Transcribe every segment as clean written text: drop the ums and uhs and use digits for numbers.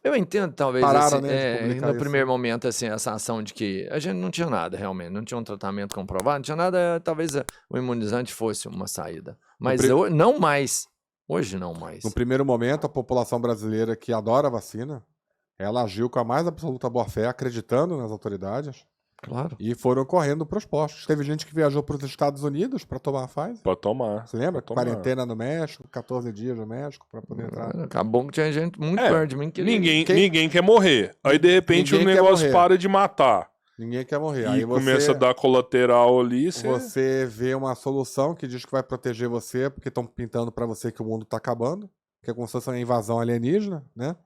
Eu entendo, talvez, Pararam, assim, né, de publicar no isso. primeiro momento, assim, essa ação de que a gente não tinha nada, realmente, não tinha um tratamento comprovado, não tinha nada, talvez o imunizante fosse uma saída. Mas não mais. Hoje não mais. No primeiro momento, a população brasileira que adora a vacina, ela agiu com a mais absoluta boa-fé, acreditando nas autoridades. Claro. E foram correndo para os postos. Teve gente que viajou para os Estados Unidos para tomar a Pfizer. Pra tomar. Você lembra? Pra tomar. Quarentena no México, 14 dias no México para poder entrar. Acabou que tinha gente muito perto de mim que ninguém quer morrer. Aí, de repente, o negócio para de matar. Ninguém quer morrer. E aí começa a dar colateral ali. Você vê uma solução que diz que vai proteger você, porque estão pintando para você que o mundo tá acabando, que é como se fosse uma invasão alienígena, né?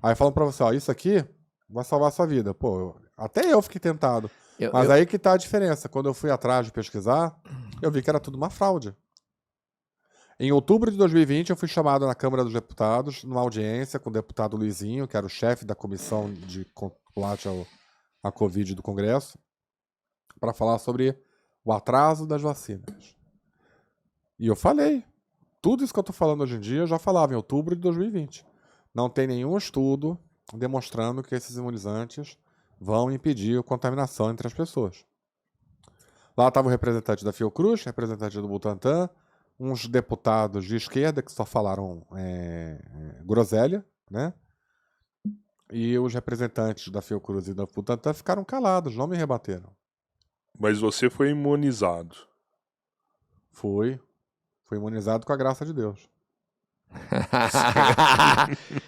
Aí falam para você, ó, isso aqui vai salvar a sua vida. Pô, até eu fiquei tentado. Mas aí que tá a diferença. Quando eu fui atrás de pesquisar, eu vi que era tudo uma fraude. Em outubro de 2020, eu fui chamado na Câmara dos Deputados, numa audiência com o deputado Luizinho, que era o chefe da comissão de combate à Covid do Congresso, para falar sobre o atraso das vacinas. E eu falei. Tudo isso que eu estou falando hoje em dia, eu já falava em outubro de 2020. Não tem nenhum estudo demonstrando que esses imunizantes vão impedir a contaminação entre as pessoas. Lá estava o representante da Fiocruz, representante do Butantan, uns deputados de esquerda que só falaram groselha, né? E os representantes da Fiocruz e da Butantan ficaram calados, não me rebateram. Mas você foi imunizado. Fui imunizado com a graça de Deus.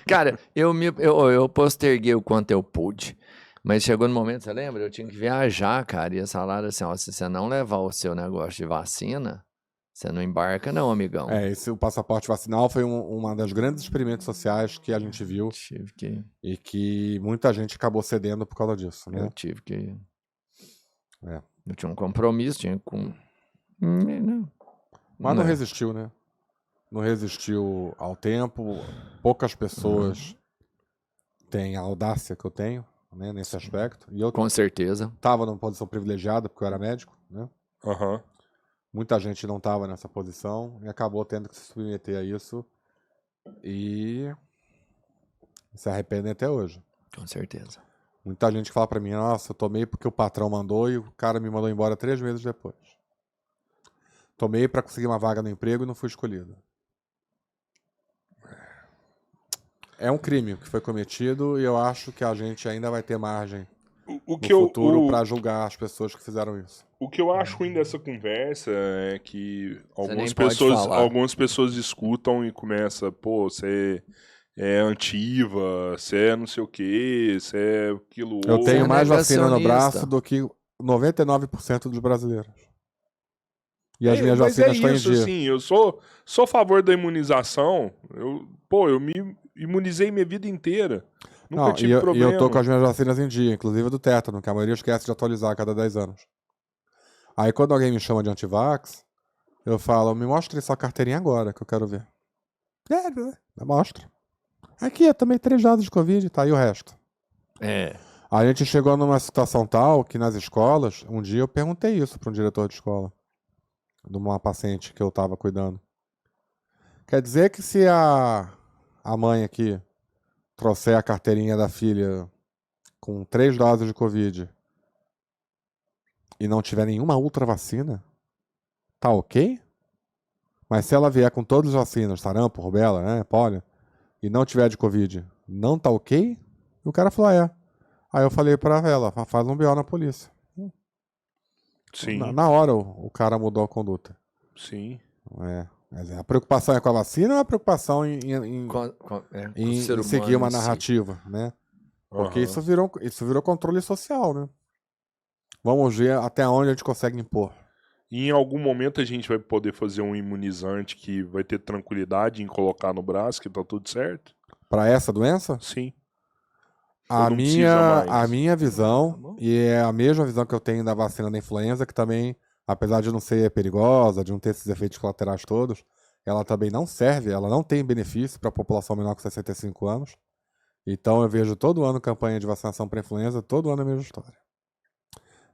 Cara, eu posterguei o quanto eu pude. Mas chegou no momento, você lembra? Eu tinha que viajar, cara. E eles falaram assim, ó, se você não levar o seu negócio de vacina, você não embarca não, amigão. O passaporte vacinal foi uma das grandes experimentos sociais que a gente viu. E que muita gente acabou cedendo por causa disso, né? Eu tive que... Eu tinha um compromisso, tinha com... Mas não resistiu, né? Não resistiu ao tempo. Poucas pessoas têm a audácia que eu tenho, né, nesse aspecto. E eu, com certeza, estava numa posição privilegiada porque eu era médico, né? Uhum. Muita gente não estava nessa posição e acabou tendo que se submeter a isso e se arrependem até hoje. Com certeza. Muita gente fala pra mim, nossa, eu tomei porque o patrão mandou e o cara me mandou embora 3 meses depois. Tomei para conseguir uma vaga no emprego e não fui escolhido. É um crime que foi cometido e eu acho que a gente ainda vai ter margem no futuro para julgar as pessoas que fizeram isso. O que eu acho ruim dessa conversa é que algumas pessoas escutam e começam, pô, você é antiva, você é não sei o que, você é aquilo outro. Eu tenho mais vacina no braço do que 99% dos brasileiros. E as minhas vacinas estão em dia. Sim, eu sou a favor da imunização. Eu me imunizei minha vida inteira. Nunca tive problema. E eu tô com as minhas vacinas em dia, inclusive do tétano, que a maioria esquece de atualizar a cada 10 anos. Aí quando alguém me chama de antivax, eu falo, me mostre sua carteirinha agora, que eu quero ver. Mostra. Aqui, eu tomei 3 doses de Covid, tá aí o resto. A gente chegou numa situação tal que nas escolas, um dia eu perguntei isso para um diretor de escola, de uma paciente que eu tava cuidando. Quer dizer que se a mãe aqui trouxer a carteirinha da filha com 3 doses de Covid e não tiver nenhuma outra vacina, tá ok? Mas se ela vier com todas as vacinas, sarampo, rubéola, né, polio, e não tiver de Covid, não tá ok? E o cara falou, Aí eu falei pra ela, faz um BO na polícia. Sim. Na hora o cara mudou a conduta. Sim. A preocupação é com a vacina ou a preocupação em seguir uma narrativa, né? Porque isso virou controle social, né? Vamos ver até onde a gente consegue impor. E em algum momento a gente vai poder fazer um imunizante que vai ter tranquilidade em colocar no braço, que tá tudo certo? Para essa doença? Sim. A minha visão, e é a mesma visão que eu tenho da vacina da influenza, que também, apesar de não ser perigosa, de não ter esses efeitos colaterais todos, ela também não serve, ela não tem benefício para a população menor que 65 anos. Então eu vejo todo ano campanha de vacinação para influenza, todo ano é a mesma história.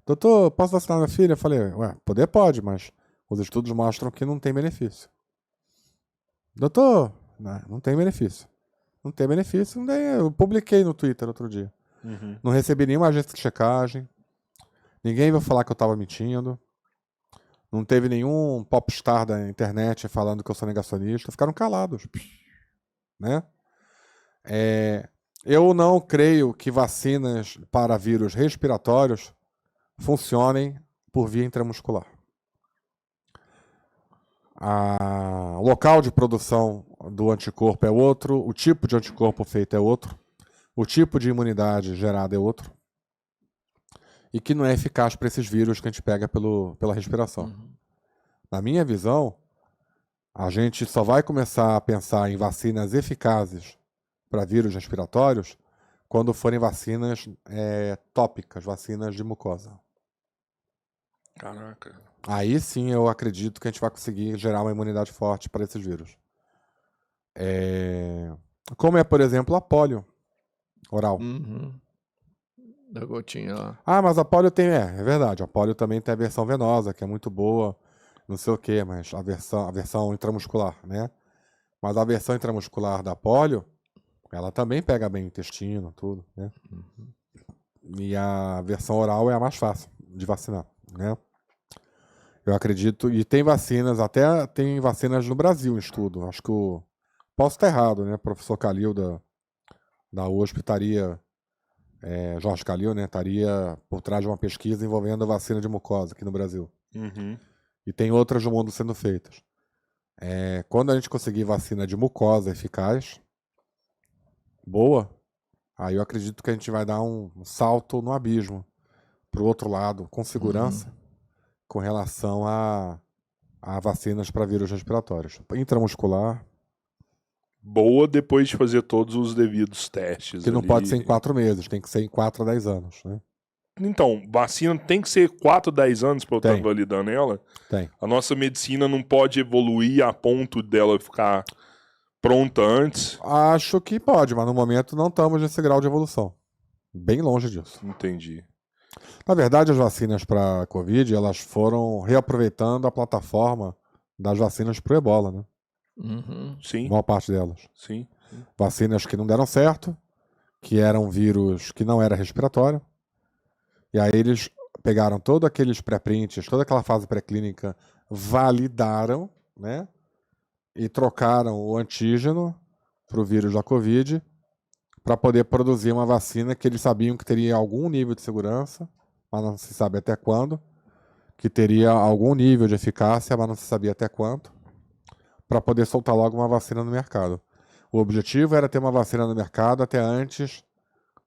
Doutor, posso vacinar minha filha? Eu falei, poder pode, mas os estudos mostram que não tem benefício. Doutor, não tem benefício. Não tem benefício. Eu publiquei no Twitter outro dia. Não recebi nenhuma agência de checagem. Ninguém veio falar que eu estava mentindo. Não teve nenhum popstar da internet falando que eu sou negacionista. Ficaram calados. Né? Eu não creio que vacinas para vírus respiratórios funcionem por via intramuscular. O local de produção do anticorpo é outro, o tipo de anticorpo feito é outro, o tipo de imunidade gerada é outro, e que não é eficaz para esses vírus que a gente pega pela respiração. Na minha visão, a gente só vai começar a pensar em vacinas eficazes para vírus respiratórios quando forem vacinas tópicas, vacinas de mucosa. Caraca. Aí sim eu acredito que a gente vai conseguir gerar uma imunidade forte para esses vírus. Como por exemplo, a polio oral. Da gotinha lá. Mas a polio tem... É verdade, a polio também tem a versão venosa, que é muito boa, não sei o quê, mas a versão intramuscular, né? Mas a versão intramuscular da polio, ela também pega bem o intestino, tudo, né? E a versão oral é a mais fácil de vacinar, né? Eu acredito, e tem vacinas, até tem vacinas no Brasil em estudo. Acho que posso estar errado, né? O professor Calil da USP estaria, Jorge Calil, né? Estaria por trás de uma pesquisa envolvendo a vacina de mucosa aqui no Brasil. E tem outras no mundo sendo feitas. Quando a gente conseguir vacina de mucosa eficaz, boa, aí eu acredito que a gente vai dar um salto no abismo para o outro lado, com segurança, com relação a vacinas para vírus respiratórios. Intramuscular. Boa depois de fazer todos os devidos testes. Que não pode ser em 4 meses, tem que ser em 4 a 10 anos, né? Então, vacina tem que ser 4 a 10 anos para eu estar validando ela? Tem. A nossa medicina não pode evoluir a ponto dela ficar pronta antes? Acho que pode, mas no momento não estamos nesse grau de evolução. Bem longe disso. Entendi. Na verdade, as vacinas para Covid, elas foram reaproveitando a plataforma das vacinas para o Ebola, né? Sim. A maior parte delas. Sim. Vacinas que não deram certo, que eram vírus que não era respiratório. E aí eles pegaram todos aqueles pré-prints, toda aquela fase pré-clínica, validaram, né? E trocaram o antígeno para o vírus da Covid para poder produzir uma vacina que eles sabiam que teria algum nível de segurança, mas não se sabe até quando, que teria algum nível de eficácia, mas não se sabia até quanto, para poder soltar logo uma vacina no mercado. O objetivo era ter uma vacina no mercado até antes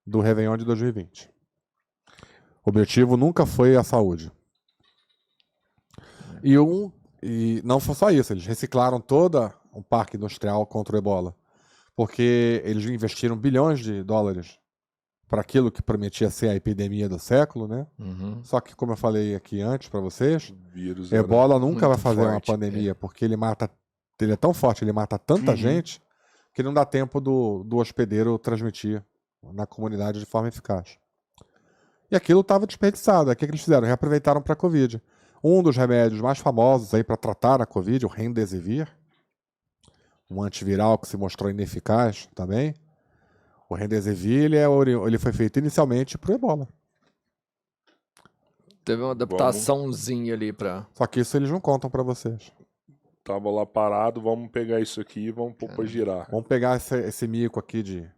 do Réveillon de 2020. O objetivo nunca foi a saúde. E não foi só isso, eles reciclaram todo o parque industrial contra o Ebola, porque eles investiram bilhões de dólares para aquilo que prometia ser a epidemia do século, né? Só que, como eu falei aqui antes para vocês, Ebola nunca vai fazer uma pandemia, porque ele é tão forte, ele mata tanta gente, que não dá tempo do hospedeiro transmitir na comunidade de forma eficaz. E aquilo estava desperdiçado. O que eles fizeram? Reaproveitaram para a Covid. Um dos remédios mais famosos aí para tratar a Covid, o Remdesivir, um antiviral que se mostrou ineficaz também. O Remdesivir ele foi feito inicialmente para o Ebola. Teve uma adaptaçãozinha ali para... Só que isso eles não contam para vocês. Tava lá parado, vamos pegar isso aqui e vamos pôr pra girar. Vamos pegar esse mico aqui de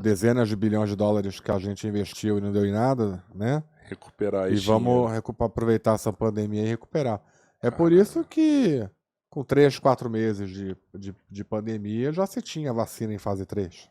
dezenas de bilhões de dólares que a gente investiu e não deu em nada, né? Recuperar isso. E vamos aproveitar essa pandemia e recuperar. Por isso que com 3, 4 meses de pandemia já se tinha vacina em fase 3.